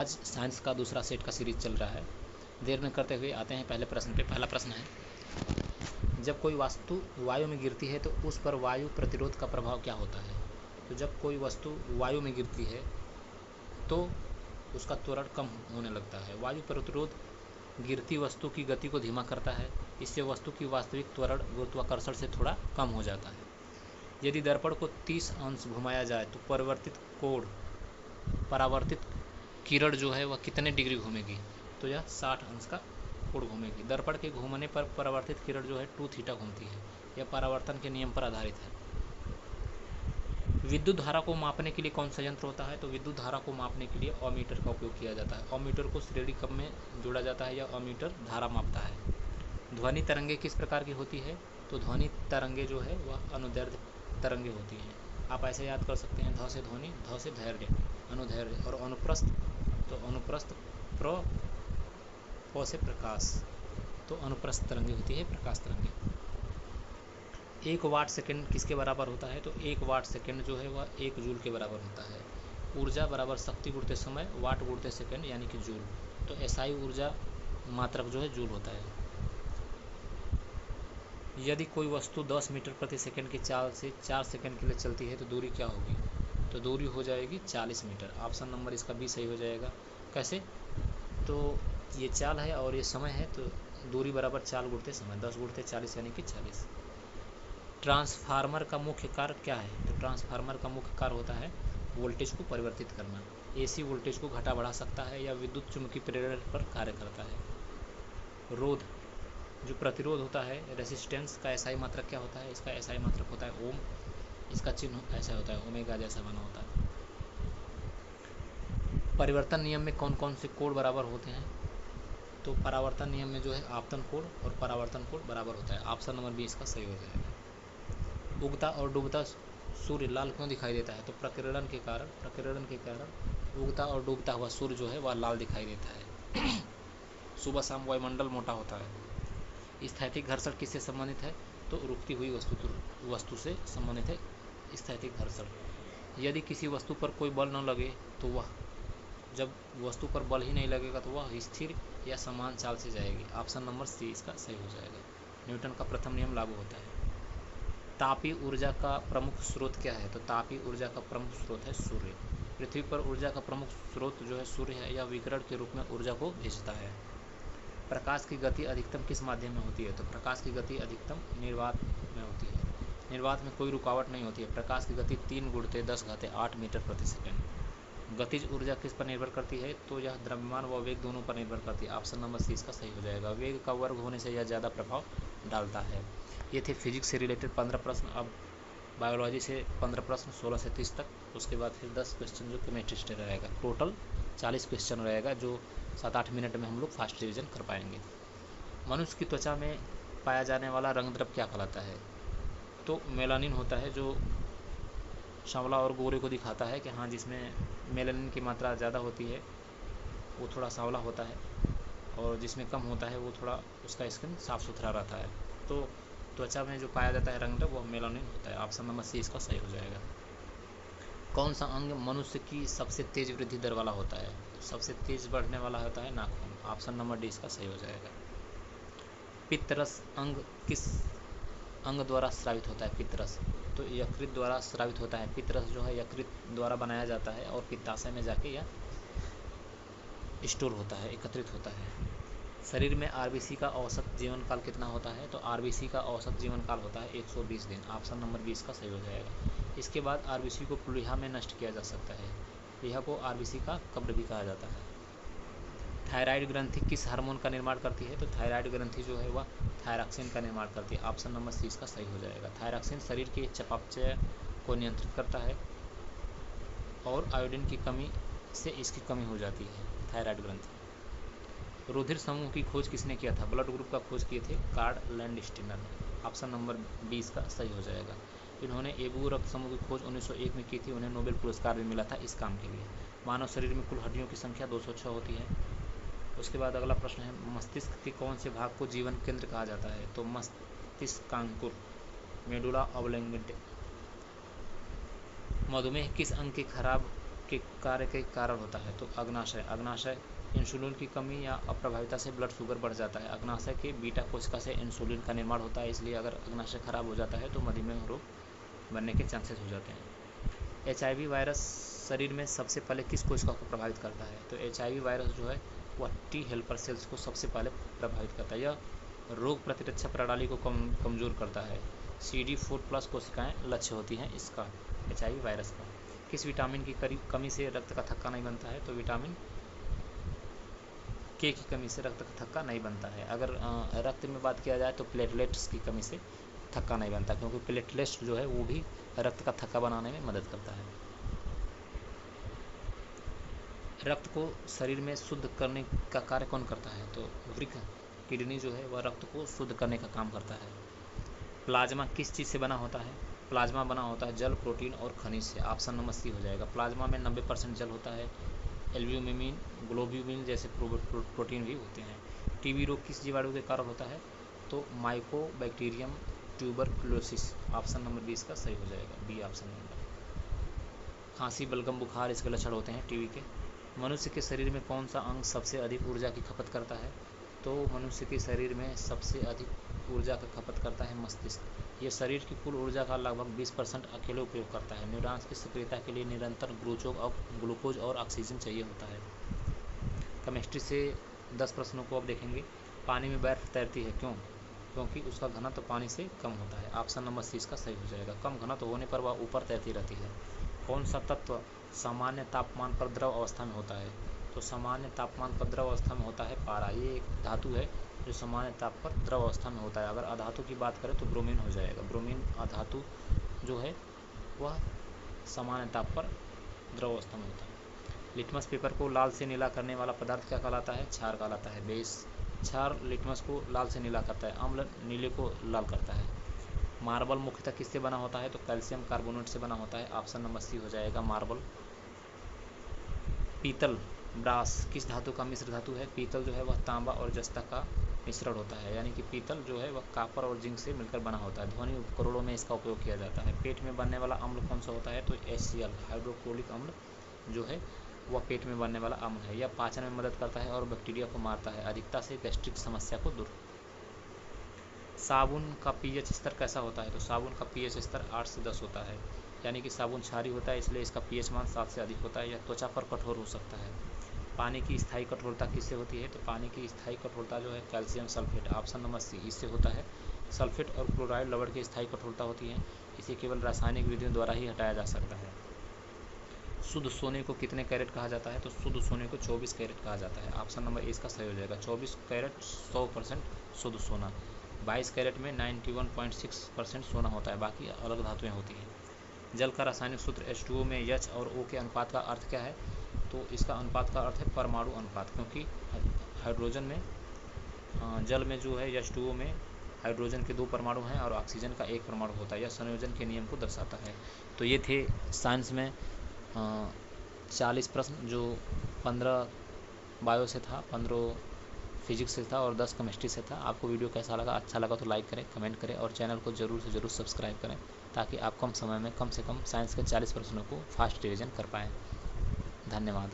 आज साइंस का दूसरा सेट का सीरीज चल रहा है। देर में करते हुए आते हैं पहले प्रश्न पे। पहला प्रश्न है, जब कोई वस्तु वायु में गिरती है तो उस पर वायु प्रतिरोध का प्रभाव क्या होता है। तो जब कोई वस्तु वायु में गिरती है तो उसका त्वरण कम होने लगता है। वायु प्रतिरोध गिरती वस्तु की गति को धीमा करता है। इससे वस्तु की वास्तविक त्वरण गुरुत्वाकर्षण से थोड़ा कम हो जाता है। यदि दर्पण को 30 अंश घुमाया जाए तो परावर्तित किरण जो है वह कितने डिग्री घूमेगी। तो यह 60 अंश का कोण घूमेगी। दर्पण के घूमने पर परावर्तित किरण जो है 2 थीटा घूमती है। यह परावर्तन के नियम पर आधारित है। विद्युत धारा को मापने के लिए कौन सा यंत्र होता है। तो विद्युत धारा को मापने के लिए अमीटर का उपयोग किया जाता है। अमीटर को श्रेणी क्रम में जोड़ा जाता है। यह अमीटर धारा मापता है। ध्वनि तरंगे किस प्रकार की होती है। तो ध्वनि तरंगे जो है वह अनुदैर्ध्य तरंगे होती हैं। आप ऐसे याद कर सकते हैं, ध से ध्वनि, ध से धैर्य, अनुधैर्य, और अनुप्रस्थ, तो अनुप्रस्थ प से प्रकाश, तो अनुप्रस्थ तरंगे होती है प्रकाश तरंगे। 1 वाट सेकेंड किसके बराबर होता है। तो 1 वाट सेकेंड जो है वह 1 जूल के बराबर होता है। ऊर्जा बराबर शक्ति गुणित समय, वाट गुणित सेकेंड यानी कि जूल। तो एसआई ऊर्जा मात्रक जो है जूल होता है। यदि कोई वस्तु 10 मीटर प्रति सेकंड की चाल से 4 सेकंड के लिए चलती है तो दूरी क्या होगी। तो दूरी हो जाएगी 40 मीटर। ऑप्शन नंबर इसका बी सही हो जाएगा। कैसे, तो ये चाल है और ये समय है, तो दूरी बराबर चाल गुणित समय, 10 गुणित 40 यानी कि 40। ट्रांसफार्मर का मुख्य कार्य क्या है। तो ट्रांसफार्मर का मुख्य कार्य होता है वोल्टेज को परिवर्तित करना। एसी वोल्टेज को घटा बढ़ा सकता है या विद्युत चुम्बकीय प्रेरण पर कार्य करता है। रोध, जो प्रतिरोध होता है, रेसिस्टेंस का एसआई मात्रक क्या होता है। इसका एसआई मात्रक होता है ओम। इसका चिन्ह ऐसा होता है, ओमेगा जैसा बना होता है। परिवर्तन नियम में कौन कौन से कोण बराबर होते हैं। तो परावर्तन नियम में जो है आपतन कोण और परावर्तन कोण बराबर होता है। ऑप्शन नंबर बी इसका सही हो जाएगा। उगता और डूबता सूर्य लाल क्यों दिखाई देता है। तो प्रकीर्णन के कारण उगता और डूबता हुआ सूर्य जो है वह लाल दिखाई देता है। सुबह शाम वायुमंडल मोटा होता है। स्थैतिक घर्षण किससे संबंधित है। तो रुकती हुई वस्तु से संबंधित है स्थैतिक घर्षण। यदि किसी वस्तु पर कोई बल न लगे तो वह, जब वस्तु पर बल ही नहीं लगेगा तो वह स्थिर या समान चाल से जाएगी। ऑप्शन नंबर सी इसका सही हो जाएगा। न्यूटन का प्रथम नियम लागू होता है। तापीय ऊर्जा का प्रमुख स्रोत क्या है। तो तापीय ऊर्जा का प्रमुख स्रोत है सूर्य। पृथ्वी पर ऊर्जा का प्रमुख स्रोत जो है सूर्य है। यह विकिरण के रूप में ऊर्जा को भेजता है। प्रकाश की गति अधिकतम किस माध्यम में होती है। तो प्रकाश की गति अधिकतम निर्वात में होती है। निर्वात में कोई रुकावट नहीं होती है। प्रकाश की गति 3 × 10⁸ मीटर प्रति सेकेंड। गतिज ऊर्जा किस पर निर्भर करती है। तो यह द्रव्यमान व वेग दोनों पर निर्भर करती है। ऑप्शन नंबर सी इसका सही हो जाएगा। वेग का वर्ग होने से यह ज़्यादा प्रभाव डालता है। ये थे फिजिक्स से रिलेटेड 15 प्रश्न। अब बायोलॉजी से 15 प्रश्न 16 से 30 तक। उसके बाद फिर 10 क्वेश्चन जो केमिस्ट्री से रहेगा। टोटल 40 क्वेश्चन रहेगा जो 7-8 मिनट में हम लोग फास्ट रिविजन कर पाएंगे। मनुष्य की त्वचा में पाया जाने वाला रंग द्रव्य क्या कहलाता है। तो मेलानिन होता है, जो सांवला और गोरे को दिखाता है कि हाँ, जिसमें मेलानिन की मात्रा ज़्यादा होती है वो थोड़ा सांवला होता है, और जिसमें कम होता है वो थोड़ा उसका स्किन साफ़ सुथरा रहता है। तो त्वचा में जो पाया जाता है रंग द्रव्य वो मेलानिन होता है। ऑप्शन नंबर सी इसका सही हो जाएगा। कौन सा अंग मनुष्य की सबसे तेज वृद्धि दर वाला होता है। तो सबसे तेज बढ़ने वाला होता है नाखून। ऑप्शन नंबर डी इसका सही हो जाएगा। पित्तरस अंग किस अंग द्वारा स्रावित होता है। पित्तरस तो यकृत द्वारा स्रावित होता है। पित्तरस जो है यकृत द्वारा बनाया जाता है और पित्ताशय में जाके यह स्टोर होता है, एकत्रित होता है। शरीर में आरबीसी का औसत जीवन काल कितना होता है। तो आरबीसी का औसत जीवन काल होता है 120 दिन। ऑप्शन नंबर 20 का सही हो जाएगा। इसके बाद आरबीसी को प्लीहा में नष्ट किया जा सकता है। प्लीहा को आरबीसी का कब्र भी कहा जाता है। थायराइड ग्रंथि किस हार्मोन का निर्माण करती है। तो थायराइड ग्रंथि जो है वह थायरॉक्सिन का निर्माण करती है। ऑप्शन नंबर सी इसका सही हो जाएगा। थायरॉक्सिन शरीर के चयापचय को नियंत्रित करता है और आयोडीन की कमी से इसकी कमी हो जाती है। थायराइड ग्रंथि। रुधिर समूह की खोज किसने किया था। ब्लड ग्रुप का खोज किए थे कार्ल लैंडस्टीनर। ऑप्शन नंबर 20 का सही हो जाएगा। इन्होंने एबू रक्त समूह की खोज 1901 में की थी। उन्हें नोबेल पुरस्कार भी मिला था इस काम के लिए। मानव शरीर में कुल हड्डियों की संख्या 206 होती है। उसके बाद अगला प्रश्न है, मस्तिष्क के कौन से भाग को जीवन केंद्र कहा जाता है। तो मस्तिष्कांकुर, मेडुला ऑब्लेंगेट। मधुमेह किस अंग के के कार्य के कारण होता है? तो अग्नाशय। अग्नाशय इंसुलिन की कमी या अप्रभाविता से ब्लड शुगर बढ़ जाता है। अग्नाशय के बीटा कोशिका से इंसुलिन का निर्माण होता है, इसलिए अगर अग्नाशय खराब हो जाता है तो मधुमेह रोग बनने के चांसेस हो जाते हैं। HIV वायरस शरीर में सबसे पहले किस कोशिका को प्रभावित करता है? तो HIV वायरस जो है वह टी हेल्पर सेल्स को सबसे पहले प्रभावित करता है। यह रोग प्रतिरक्षा प्रणाली को कमज़ोर करता है। CD4+ कोशिकाएं लक्ष्य होती हैं इसका, HIV वायरस का। किस विटामिन की कमी से रक्त का थक्का नहीं बनता है? तो विटामिन के की कमी से रक्त का थक्का नहीं बनता है। अगर रक्त में बात किया जाए तो प्लेटलेट्स की कमी से थक्का नहीं बनता, क्योंकि प्लेटलेट्स जो है वो भी रक्त का थक्का बनाने में मदद करता है। रक्त को शरीर में शुद्ध करने का कार्य कौन करता है? तो वृक्क, किडनी जो है वह रक्त को शुद्ध करने का काम करता है। प्लाज्मा किस चीज़ से बना होता है? प्लाज्मा बना होता है जल, प्रोटीन और खनिज से। ऑप्शन नंबर सी हो जाएगा। प्लाज्मा में 90% जल होता है। एल्ब्यूमिन, ग्लोब्यूलिन जैसे प्रोटीन भी होते हैं। टीबी रोग किस जीवाणु के कारण होता है? तो माइकोबैक्टीरियम ट्यूबरकुलोसिस। ऑप्शन नंबर 20 का सही हो जाएगा, बी ऑप्शन नंबर। खांसी, बलगम, बुखार इसके लक्षण होते हैं टीबी के। मनुष्य के शरीर में कौन सा अंग सबसे अधिक ऊर्जा की खपत करता है? तो मनुष्य के शरीर में सबसे अधिक ऊर्जा का खपत करता है मस्तिष्क। ये शरीर की कुल ऊर्जा का लगभग 20% अकेले उपयोग करता है। न्यूरॉन्स की सक्रियता के लिए निरंतर ग्लूकोज और ऑक्सीजन चाहिए होता है। केमिस्ट्री से 10 प्रश्नों को अब देखेंगे। पानी में बर्फ तैरती है, क्यों? क्योंकि उसका घनत्व पानी से कम होता है। ऑप्शन नंबर सी इसका सही हो जाएगा। कम घनत्व होने पर वह ऊपर तैरती रहती है। कौन सा तत्व सामान्य तापमान पर द्रव अवस्था में होता है? तो सामान्य तापमान पर द्रव अवस्था में होता है पारा। ये एक धातु है जो सामान्य ताप पर द्रव अवस्था में होता है। अगर अधातु की बात करें तो ब्रोमीन हो जाएगा। ब्रोमीन अधातु जो है वह सामान्य ताप पर द्रव अवस्था में होता है। लिटमस पेपर को लाल से नीला करने वाला पदार्थ क्या कहलाता है? क्षार कहलाता है। बेस। क्षार लिटमस को लाल से नीला करता है, अम्ल नीले को लाल करता है। मार्बल मुख्यतः किससे बना होता है? तो कैल्शियम कार्बोनेट से बना होता है। ऑप्शन नंबर सी हो जाएगा, मार्बल। पीतल, ब्रास किस धातु का मिश्र धातु है? पीतल जो है वह तांबा और जस्ता का मिश्रण होता है, यानी कि पीतल जो है वह कॉपर और जिंक से मिलकर बना होता है। ध्वनि उपकरणों में इसका उपयोग किया जाता है। पेट में बनने वाला अम्ल कौन सा होता है? तो HCl, हाइड्रोक्लोरिक अम्ल जो है वह पेट में बनने वाला अम्ल है। यह पाचन में मदद करता है और बैक्टीरिया को मारता है। अधिकता से गैस्ट्रिक समस्या को दूर। साबुन का pH स्तर कैसा होता है? तो साबुन का pH स्तर 8 से 10 होता है, यानी कि साबुन क्षारीय होता है, इसलिए इसका pH मान 7 से अधिक होता है। यह त्वचा पर कठोर हो सकता है। पानी की स्थायी कठोरता किससे होती है? तो पानी की स्थायी कठोरता जो है calcium sulphate, option number C इससे होता है। सल्फेट और क्लोराइड लवण की स्थायी कठोरता होती है। इसे केवल रासायनिक विधियों द्वारा ही हटाया जा सकता है। शुद्ध सोने को कितने कैरेट कहा जाता है? तो शुद्ध सोने को 24 कैरेट कहा जाता है। ऑप्शन नंबर ए इसका सही हो जाएगा। 24 कैरेट 100% शुद्ध सोना। 22 कैरेट में 91.6% सोना होता है, बाकी अलग धातुएं होती हैं। जल का रासायनिक सूत्र H2O में H और O के अनुपात का अर्थ क्या है? तो इसका अनुपात का अर्थ है परमाणु अनुपात, क्योंकि हाइड्रोजन में जल में जो है H2O में हाइड्रोजन के 2 परमाणु हैं और ऑक्सीजन का 1 परमाणु होता है। यह संयोजन के नियम को दर्शाता है। तो ये थे साइंस में 40 प्रश्न, जो 15 बायो से था, 15 फिजिक्स से था और 10 केमिस्ट्री से था। आपको वीडियो कैसा लगा? अच्छा लगा तो लाइक करें, कमेंट करें और चैनल को ज़रूर से ज़रूर सब्सक्राइब करें, ताकि आप कम समय में कम से कम साइंस के 40 प्रश्नों को फास्ट रिवीजन कर पाएँ। धन्यवाद।